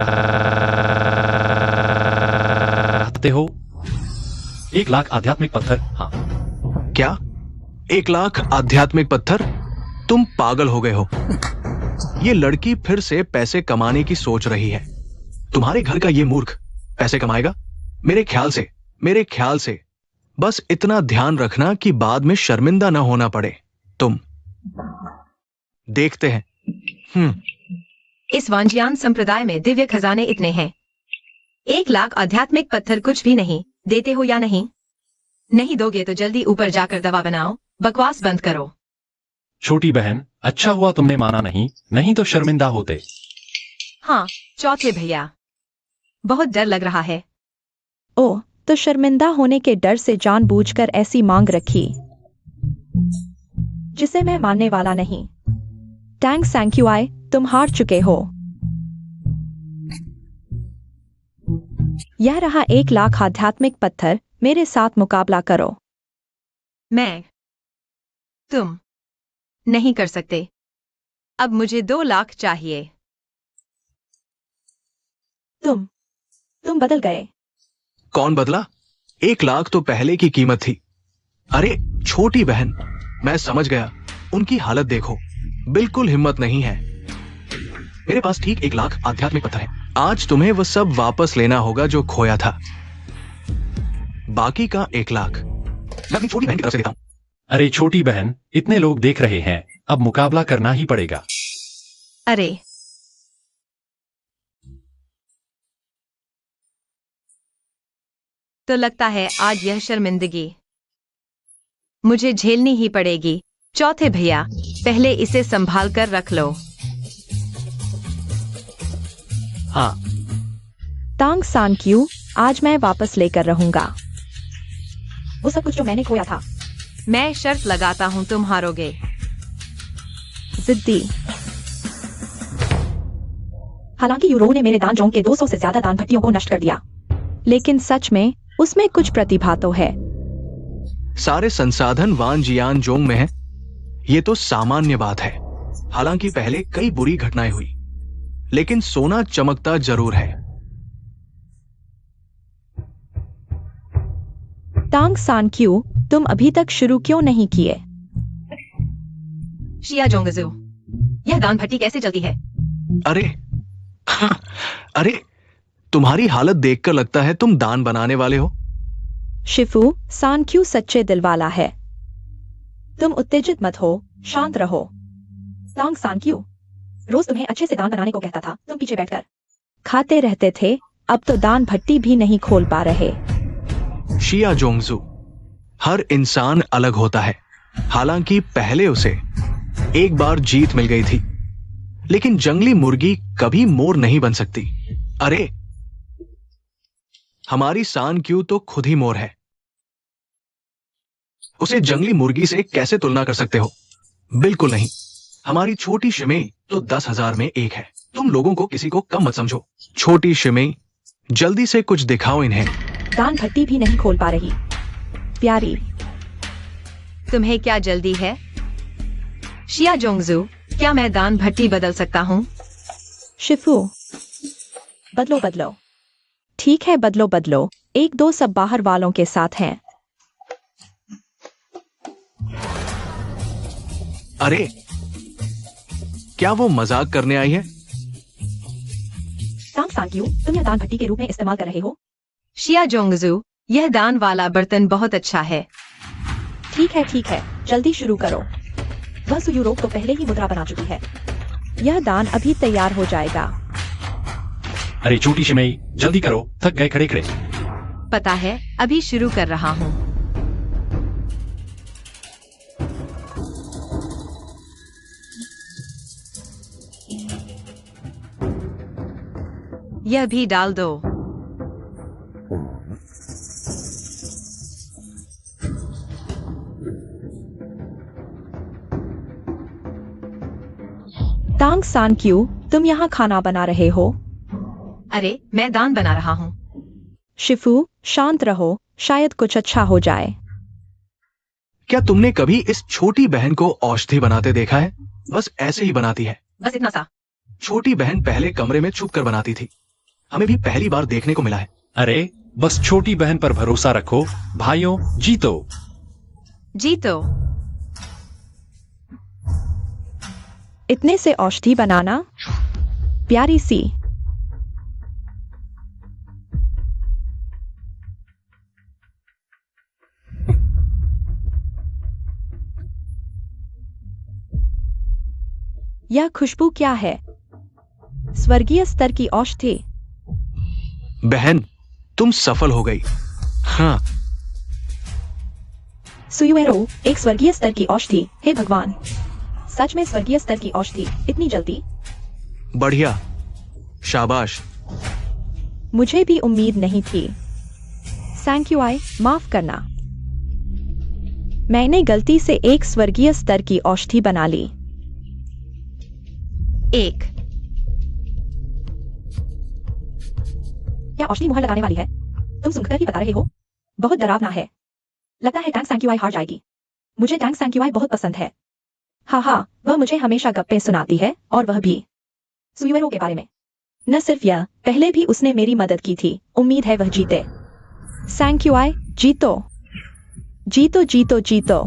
चाहते हो 1 लाख आध्यात्मिक पत्थर? हाँ। क्या 1 लाख आध्यात्मिक पत्थर? तुम पागल हो गए हो। ये लड़की फिर से पैसे कमाने की सोच रही है। तुम्हारे घर का ये मूर्ख पैसे कमाएगा? मेरे ख्याल से बस इतना ध्यान रखना कि बाद में शर्मिंदा न होना पड़े। तुम देखते हैं। इस वांजियान संप्रदाय में दिव्य खजाने इतने हैं। 1 लाख आध्यात्मिक पत्थर कुछ भी नहीं। देते हो या नहीं? नहीं दोगे तो जल्दी ऊपर जाकर दवा बनाओ। बकवास बंद करो। छोटी बहन, अच्छा हुआ तुमने माना नहीं तो शर्मिंदा होते। हाँ, चौथे भैया, बहुत डर लग रहा है। ओह, तो शर्मिंदा होने के डर से जानबूझकर ऐसी मांग रखी जिसे मैं मानने वाला नहीं। थैंक यू आई, तुम हार चुके हो। यह रहा 1 लाख आध्यात्मिक पत्थर, मेरे साथ मुकाबला करो। तुम नहीं कर सकते। अब मुझे 2 लाख चाहिए। तुम बदल गए। कौन बदला? 1 लाख तो पहले की कीमत थी। अरे छोटी बहन, मैं समझ गया। उनकी हालत देखो, बिल्कुल हिम्मत नहीं है। मेरे पास ठीक 1 लाख आध्यात्मिक पत्थर है। आज तुम्हें वह सब वापस लेना होगा जो खोया था। बाकी का 1 लाख मैं अपनी छोटी बहन की तरफ से देता हूं। अरे छोटी बहन, इतने लोग देख रहे हैं, अब मुकाबला करना ही पड़ेगा। अरे तो लगता है आज यह शर्मिंदगी मुझे झेलनी ही पड़ेगी। चौथे भैया, पहले इसे संभाल कर रख लो। हाँ। थैंक यू, आज मैं वापस लेकर रहूंगा वो सब कुछ जो मैंने खोया था। मैं शर्त लगाता हूं तुम हारोगे। जिद्दी। हालांकि यूरो ने मेरे दान जोंग के 200 से ज्यादा दान भट्टियों को नष्ट कर दिया, लेकिन सच में उसमें कुछ प्रतिभा तो है। सारे संसाधन वान जियान जोंग में है। ये तो सामान्य बात है। हालांकि पहले कई बुरी घटनाएं हुई, लेकिन सोना चमकता जरूर है। थैंक यू, तुम अभी तक शुरू क्यों नहीं किए? शिया जोंगजू, यह दान भट्टी कैसे चलती है? अरे तुम्हारी हालत देखकर लगता है तुम दान बनाने वाले हो। शिफू, सांक्यू सच्चे दिल वाला है। तुम उत्तेजित मत हो, शांत रहो। सांक्यू रोज तुम्हें अच्छे से दान बनाने को कहता था, तुम पीछे बैठकर खाते रहते थे। अब तो दान भट्टी भी नहीं खोल पा रहे। शिया जोंगजू, हर इंसान अलग होता है। हालांकि पहले उसे एक बार जीत मिल गई थी, लेकिन जंगली मुर्गी कभी मोर नहीं बन सकती। अरे हमारी सांक्यू तो खुद ही मोर है। उसे जंगली मुर्गी से कैसे तुलना कर सकते हो? बिल्कुल नहीं। हमारी छोटी शिमेई तो 10,000 में एक है। तुम लोगों को किसी को कम मत समझो। छोटी शिमेई, जल्दी से कुछ दिखाओ इन्हें। दान भट्टी भी नहीं खोल पा रही। प्यारी, तुम्हें क्या जल्दी है? शिया जोंगजू, क्या मैं दान भट्टी बदल सकता हूँ? शिफू, बदलो। ठीक है, बदलो। 1-2 सब बाहर वालों के साथ हैं। अरे क्या वो मजाक करने आई है? सांक्यू, तुम यह दान भट्टी के रूप में इस्तेमाल कर रहे हो? शिया जोंगजू, यह दान वाला बर्तन बहुत अच्छा है। ठीक है, जल्दी शुरू करो। वह यूरोप तो पहले ही मुद्रा बना चुकी है। यह दान अभी तैयार हो जाएगा। अरे छोटी शिमेई, जल्दी करो, थक गए खड़े। पता है, अभी शुरू कर रहा हूँ। यह भी डाल दो। सांक्यू, तुम यहाँ खाना बना रहे हो? अरे मैं दान बना रहा हूँ। शिफू, शांत रहो, शायद कुछ अच्छा हो जाए। क्या तुमने कभी इस छोटी बहन को औषधि बनाते देखा है? बस ऐसे ही बनाती है। बस इतना सा। छोटी बहन पहले कमरे में छुप कर बनाती थी, हमें भी पहली बार देखने को मिला है। अरे बस छोटी बहन पर भरोसा रखो भाइयों, जीतो। जीतो। इतने से औषधि बनाना प्यारी सी। यह खुशबू क्या है? स्वर्गीय स्तर की औषधि। बहन, तुम सफल हो गई। हाँ, सुयुएरो, एक स्वर्गीय स्तर की औषधि। हे भगवान, सच में स्वर्गीय स्तर की औषधि, इतनी जल्दी? बढ़िया, शाबाश। मुझे भी उम्मीद नहीं थी। सैंक्यूआई, माफ करना। मैंने गलती से एक स्वर्गीय स्तर की औषधि बना ली। एक। क्या औषधि मुहर लगाने वाली है? तुम सुनकर ही बता रहे हो? बहुत डरावना है। लगता है टैंक सैंक्यूआई हार जाएगी। मुझे टैंक सैंक्यूआई बहुत पसंद है। हाँ, वह मुझे हमेशा गप्पे सुनाती है, और वह भी सुयुएरो के बारे में। न सिर्फ यह, पहले भी उसने मेरी मदद की थी। उम्मीद है वह जीते। सैंक्यूआई, जीतो, जीतो, जीतो, जीतो।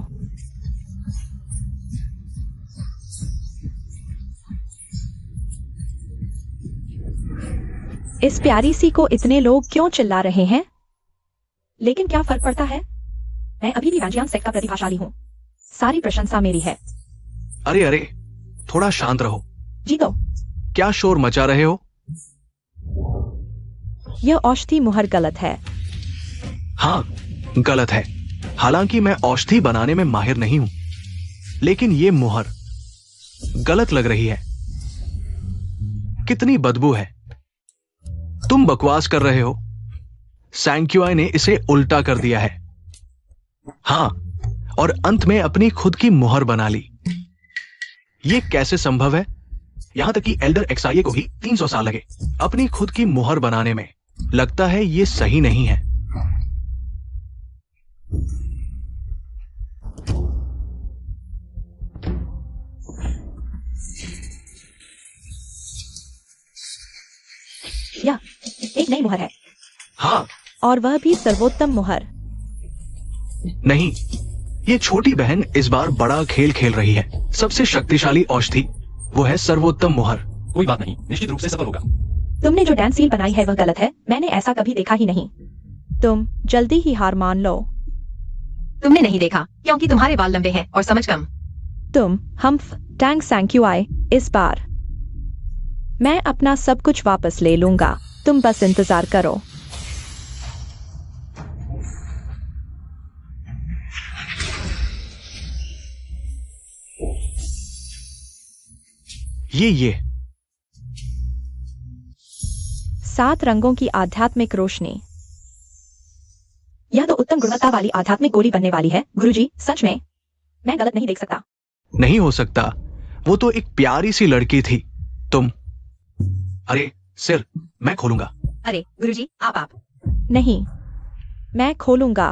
इस प्यारी सी को इतने लोग क्यों चिल्ला रहे हैं? लेकिन क्या फर्क पड़ता है? मैं अभी भी वांजियान सेक्ट का प्रतिभाशाली हूँ। सारी प्रशंसा मेरी है। अरे अरे, थोड़ा शांत रहो। जीतो। क्या शोर मचा रहे हो? यह औषधि मुहर गलत है। हाँ, गलत है। हालांकि मैं औषधि बनाने में माहिर नहीं हूं, लेकिन ये मुहर गलत लग रही है। कितनी बदबू है। तुम बकवास कर रहे हो। सैंक्यूआई ने इसे उल्टा कर दिया है। हाँ, और अंत में अपनी खुद की मुहर बना ली। ये कैसे संभव है? यहां तक कि एल्डर एक्साइए को भी 300 साल लगे अपनी खुद की मुहर बनाने में। लगता है ये सही नहीं है। यह एक नई मुहर है। हाँ, और वह भी सर्वोत्तम मुहर। नहीं, ये छोटी बहन इस बार बड़ा खेल खेल रही है। सबसे शक्तिशाली औषधि, वो है सर्वोत्तम मुहर। कोई बात नहीं, निश्चित रूप से सफल होगा। तुमने जो डैन सील बनाई है वह गलत है। मैंने ऐसा कभी देखा ही नहीं। तुम जल्दी ही हार मान लो। तुमने नहीं देखा क्योंकि तुम्हारे बाल लंबे हैं और समझ कम। तुम हम्फ टैंक सैंक्यूआई, इस बार मैं अपना सब कुछ वापस ले लूंगा। तुम बस इंतजार करो। ये 7 रंगों की आध्यात्मिक रोशनी। यह तो उत्तम गुणवत्ता वाली आध्यात्मिक गोली बनने वाली है। गुरुजी, सच में मैं गलत नहीं देख सकता। नहीं हो सकता। वो तो एक प्यारी सी लड़की थी। तुम, अरे सिर, मैं खोलूंगा। अरे गुरुजी, आप। नहीं, मैं खोलूंगा।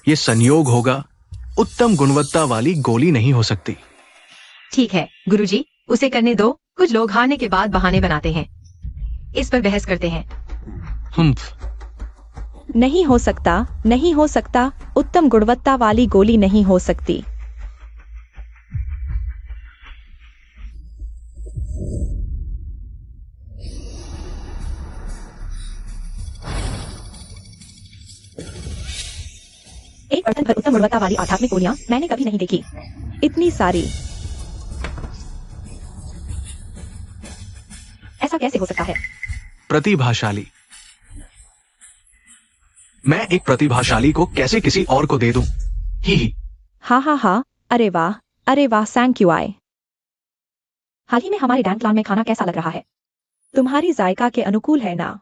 ये संयोग होगा। उत्तम गुणवत्ता वाली गोली नहीं हो सकती। ठीक है गुरुजी, उसे करने दो। कुछ लोग हारने के बाद बहाने बनाते हैं, इस पर बहस करते हैं। नहीं हो सकता, नहीं हो सकता। उत्तम गुणवत्ता वाली गोली नहीं हो सकती। एक बर्तन भर उत्तम गुणवत्ता वाली आध्यात्मिक गोलियां मैंने कभी नहीं देखी। इतनी सारी। ऐसा कैसे हो सकता है? प्रतिभाशाली। मैं एक प्रतिभाशाली को कैसे किसी और को दे दूं? ही। हाँ। अरे वाह सैंक्यूआई। हाल ही में हमारे डैन क्लान में खाना कैसा लग रहा है? तुम्हारी जायका के अनुकूल है ना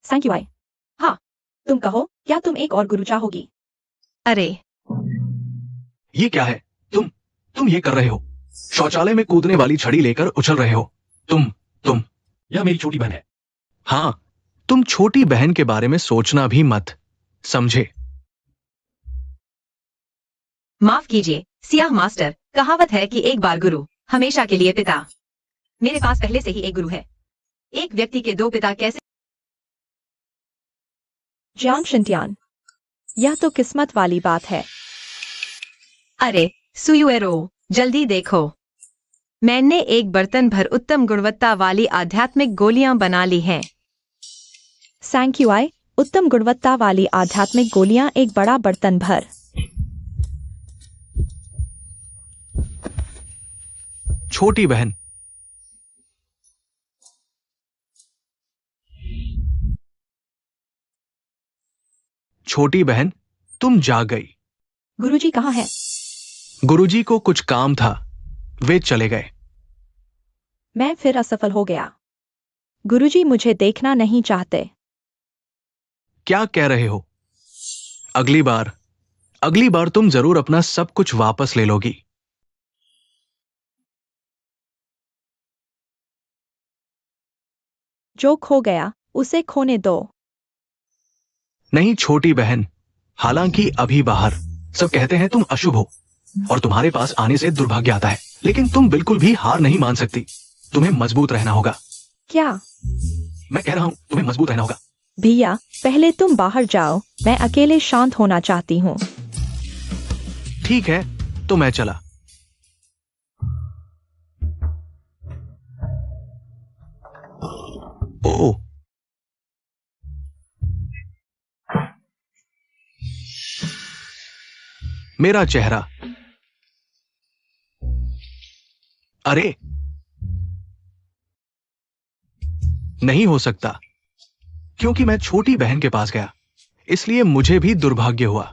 सैंक्यूआई? हाँ, तुम कहो, क्या तुम एक और गुरु चाहोगी? अरे ये क्या है? तुम ये कर रहे हो? शौचालय में कूदने वाली छड़ी लेकर उछल रहे हो। तुम यह मेरी छोटी बहन है। हाँ, तुम छोटी बहन के बारे में सोचना भी मत, समझे? माफ कीजिए सियाह मास्टर, कहावत है कि एक बार गुरु हमेशा के लिए पिता। मेरे पास पहले से ही एक गुरु है। एक व्यक्ति के दो पिता कैसे? जियांग शिंटियान, यह तो किस्मत वाली बात है। अरे सुयुएरो, जल्दी देखो, मैंने एक बर्तन भर उत्तम गुणवत्ता वाली आध्यात्मिक गोलियां बना ली हैं। सैंक्यूआई, उत्तम गुणवत्ता वाली आध्यात्मिक गोलियां एक बड़ा बर्तन भर। छोटी बहन, छोटी बहन, तुम जाग गई। गुरुजी कहाँ है? गुरुजी को कुछ काम था, वे चले गए। मैं फिर असफल हो गया। गुरुजी मुझे देखना नहीं चाहते। क्या कह रहे हो? अगली बार तुम जरूर अपना सब कुछ वापस ले लोगी। जो खो गया उसे खोने दो। नहीं छोटी बहन, हालांकि अभी बाहर सब कहते हैं तुम अशुभ हो और तुम्हारे पास आने से दुर्भाग्य आता है, लेकिन तुम बिल्कुल भी हार नहीं मान सकती। तुम्हें मजबूत रहना होगा। क्या? मैं कह रहा हूं तुम्हें मजबूत रहना होगा। भैया, पहले तुम बाहर जाओ, मैं अकेले शांत होना चाहती हूँ। ठीक है, तो मैं चला। ओ, मेरा चेहरा। अरे नहीं हो सकता, क्योंकि मैं छोटी बहन के पास गया, इसलिए मुझे भी दुर्भाग्य हुआ।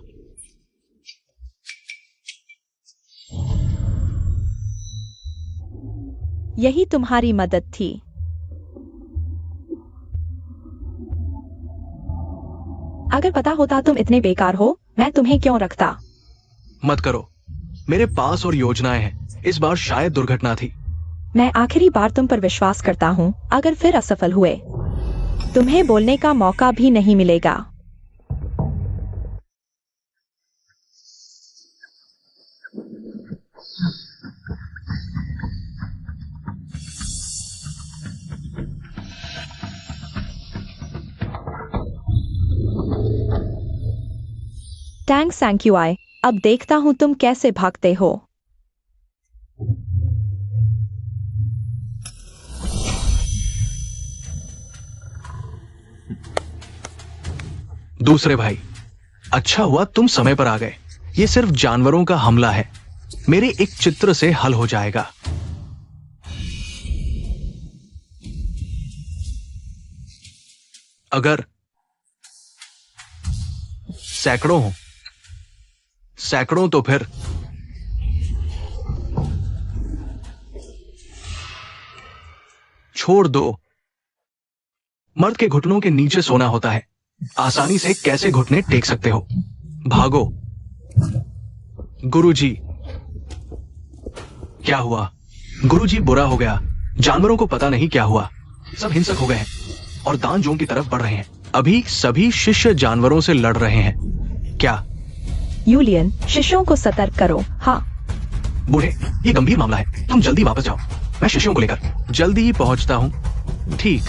यही तुम्हारी मदद थी। अगर पता होता तुम इतने बेकार हो, मैं तुम्हें क्यों रखता? मत करो, मेरे पास और योजनाएं हैं। इस बार शायद दुर्घटना थी। मैं आखिरी बार तुम पर विश्वास करता हूँ। अगर फिर असफल हुए, तुम्हें बोलने का मौका भी नहीं मिलेगा। टैंक सैंक्यूआई, अब देखता हूं तुम कैसे भागते हो। दूसरे भाई, अच्छा हुआ तुम समय पर आ गए। ये सिर्फ जानवरों का हमला है, मेरे एक चित्र से हल हो जाएगा। अगर सैकड़ों हो, सैकड़ों तो फिर छोड़ दो। मर्द के घुटनों के नीचे सोना होता है। आसानी से कैसे घुटने टेक सकते हो? भागो। गुरुजी, क्या हुआ? गुरुजी बुरा हो गया। जानवरों को पता नहीं क्या हुआ, सब हिंसक हो गए हैं और दान जोन की तरफ बढ़ रहे हैं। अभी सभी शिष्य जानवरों से लड़ रहे हैं। क्या? यूलियन, शिष्यों को सतर्क करो। हाँ बूढ़े, ये गंभीर मामला है, तुम जल्दी वापस जाओ। मैं शिष्यों को लेकर जल्दी ही पहुंचता हूं। ठीक।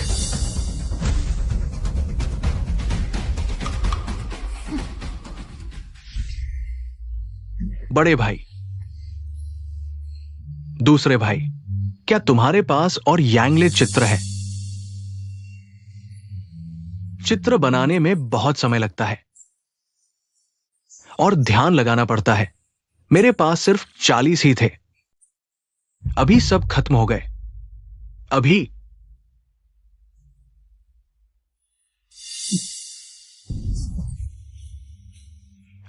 बड़े भाई, दूसरे भाई, क्या तुम्हारे पास और यांगले चित्र है? चित्र बनाने में बहुत समय लगता है और ध्यान लगाना पड़ता है। मेरे पास सिर्फ 40 ही थे। अभी सब खत्म हो गए।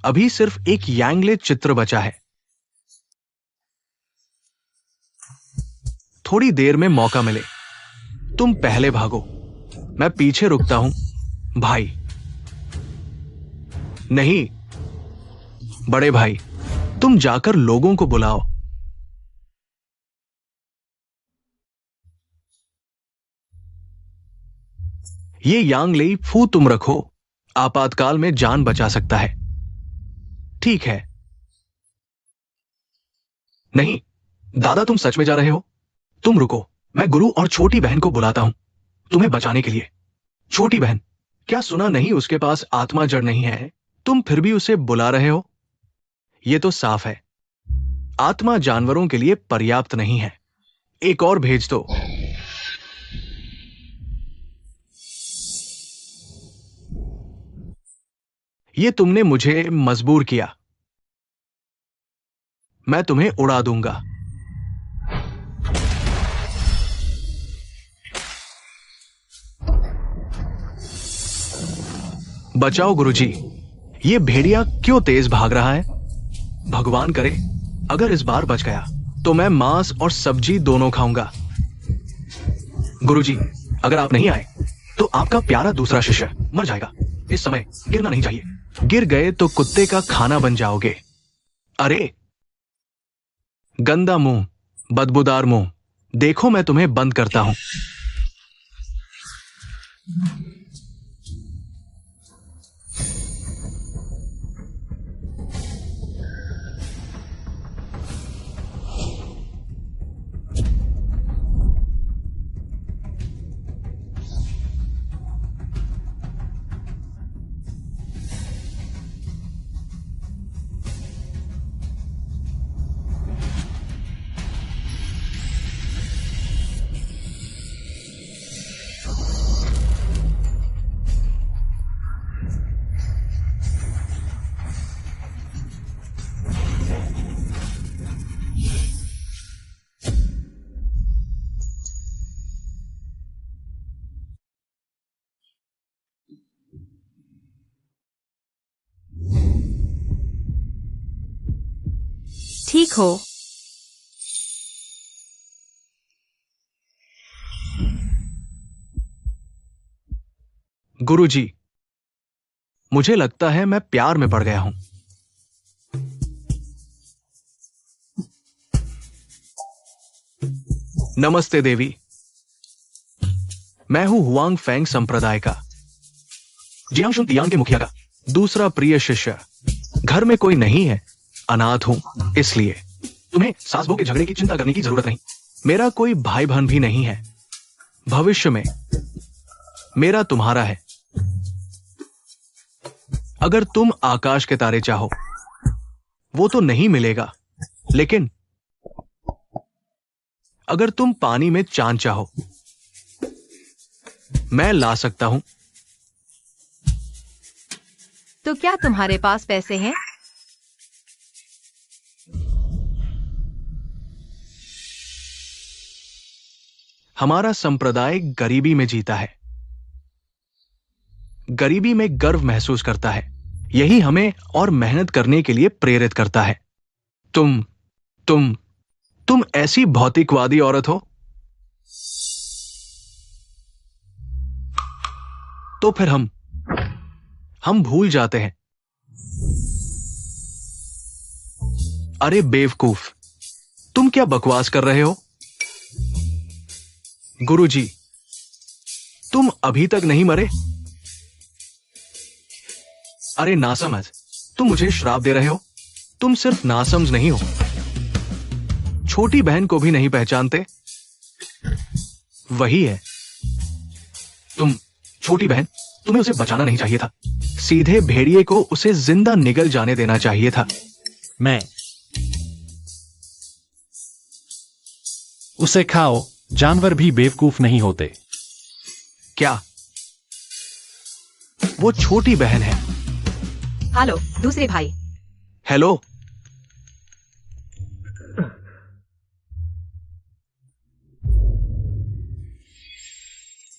अभी सिर्फ एक यांगले चित्र बचा है। थोड़ी देर में मौका मिले, तुम पहले भागो, मैं पीछे रुकता हूं। भाई नहीं, बड़े भाई, तुम जाकर लोगों को बुलाओ। ये यांगली फू तुम रखो, आपातकाल में जान बचा सकता है। ठीक है। नहीं दादा, तुम सच में जा रहे हो? तुम रुको, मैं गुरु और छोटी बहन को बुलाता हूं। तुम्हें बचाने के लिए। छोटी बहन, क्या सुना नहीं उसके पास आत्मा जड़ नहीं है? तुम फिर भी उसे बुला रहे हो? यह तो साफ है, आत्मा जानवरों के लिए पर्याप्त नहीं है। एक और भेज दो। ये तुमने मुझे मजबूर किया। मैं तुम्हें उड़ा दूंगा। बचाओ गुरुजी, ये भेड़िया क्यों तेज भाग रहा है? भगवान करे अगर इस बार बच गया तो मैं मांस और सब्जी दोनों खाऊंगा। गुरुजी, अगर आप नहीं आए तो आपका प्यारा दूसरा शिष्य मर जाएगा। इस समय गिरना नहीं चाहिए, गिर गए तो कुत्ते का खाना बन जाओगे। अरे गंदा मुंह, बदबूदार मुंह, देखो मैं तुम्हें बंद करता हूं। ठीक हो? गुरुजी, मुझे लगता है मैं प्यार में पड़ गया हूं। नमस्ते देवी, मैं हूं हुआंग फेंग संप्रदाय का, जियांगशुन तियांग के मुखिया का दूसरा प्रिय शिष्य। घर में कोई नहीं है, अनाथ हूं, इसलिए तुम्हें सास बहू के झगड़े की चिंता करने की जरूरत नहीं। मेरा कोई भाई बहन भी नहीं है। भविष्य में मेरा तुम्हारा है। अगर तुम आकाश के तारे चाहो वो तो नहीं मिलेगा, लेकिन अगर तुम पानी में चांद चाहो मैं ला सकता हूं। तो क्या तुम्हारे पास पैसे हैं? हमारा संप्रदाय गरीबी में जीता है, गरीबी में गर्व महसूस करता है। यही हमें और मेहनत करने के लिए प्रेरित करता है। तुम ऐसी भौतिकवादी औरत हो, तो फिर हम भूल जाते हैं। अरे बेवकूफ, तुम क्या बकवास कर रहे हो? गुरुजी, तुम अभी तक नहीं मरे? अरे नासमझ, तुम मुझे श्राप दे रहे हो। तुम सिर्फ नासमझ नहीं हो, छोटी बहन को भी नहीं पहचानते। वही है तुम। छोटी बहन, तुम्हें उसे बचाना नहीं चाहिए था। सीधे भेड़िए को उसे जिंदा निगल जाने देना चाहिए था। मैं उसे खाओ, जानवर भी बेवकूफ नहीं होते। क्या? वो छोटी बहन है। हेलो दूसरे भाई। हेलो।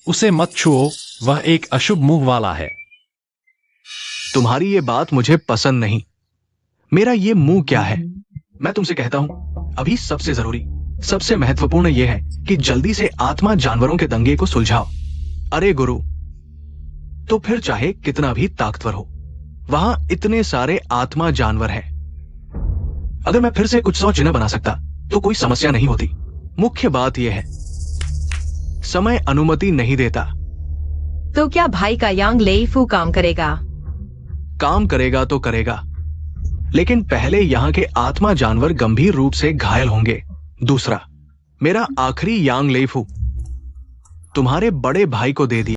उसे मत छुओ, वह एक अशुभ मुंह वाला है। तुम्हारी ये बात मुझे पसंद नहीं। मेरा ये मुंह क्या है? मैं तुमसे कहता हूं, अभी सबसे जरूरी, सबसे महत्वपूर्ण यह है कि जल्दी से आत्मा जानवरों के दंगे को सुलझाओ। अरे गुरु, तो फिर चाहे कितना भी ताकतवर हो, वहां इतने सारे आत्मा जानवर हैं। अगर मैं फिर से कुछ 100 चिन्ह बना सकता तो कोई समस्या नहीं होती। मुख्य बात यह है, समय अनुमति नहीं देता। तो क्या भाई का यांग लेईफू काम करेगा? काम करेगा तो करेगा, लेकिन पहले यहां के आत्मा जानवर गंभीर रूप से घायल होंगे। दूसरा, मेरा आखिरी यांग लेईफू तुम्हारे बड़े भाई को दे दिया।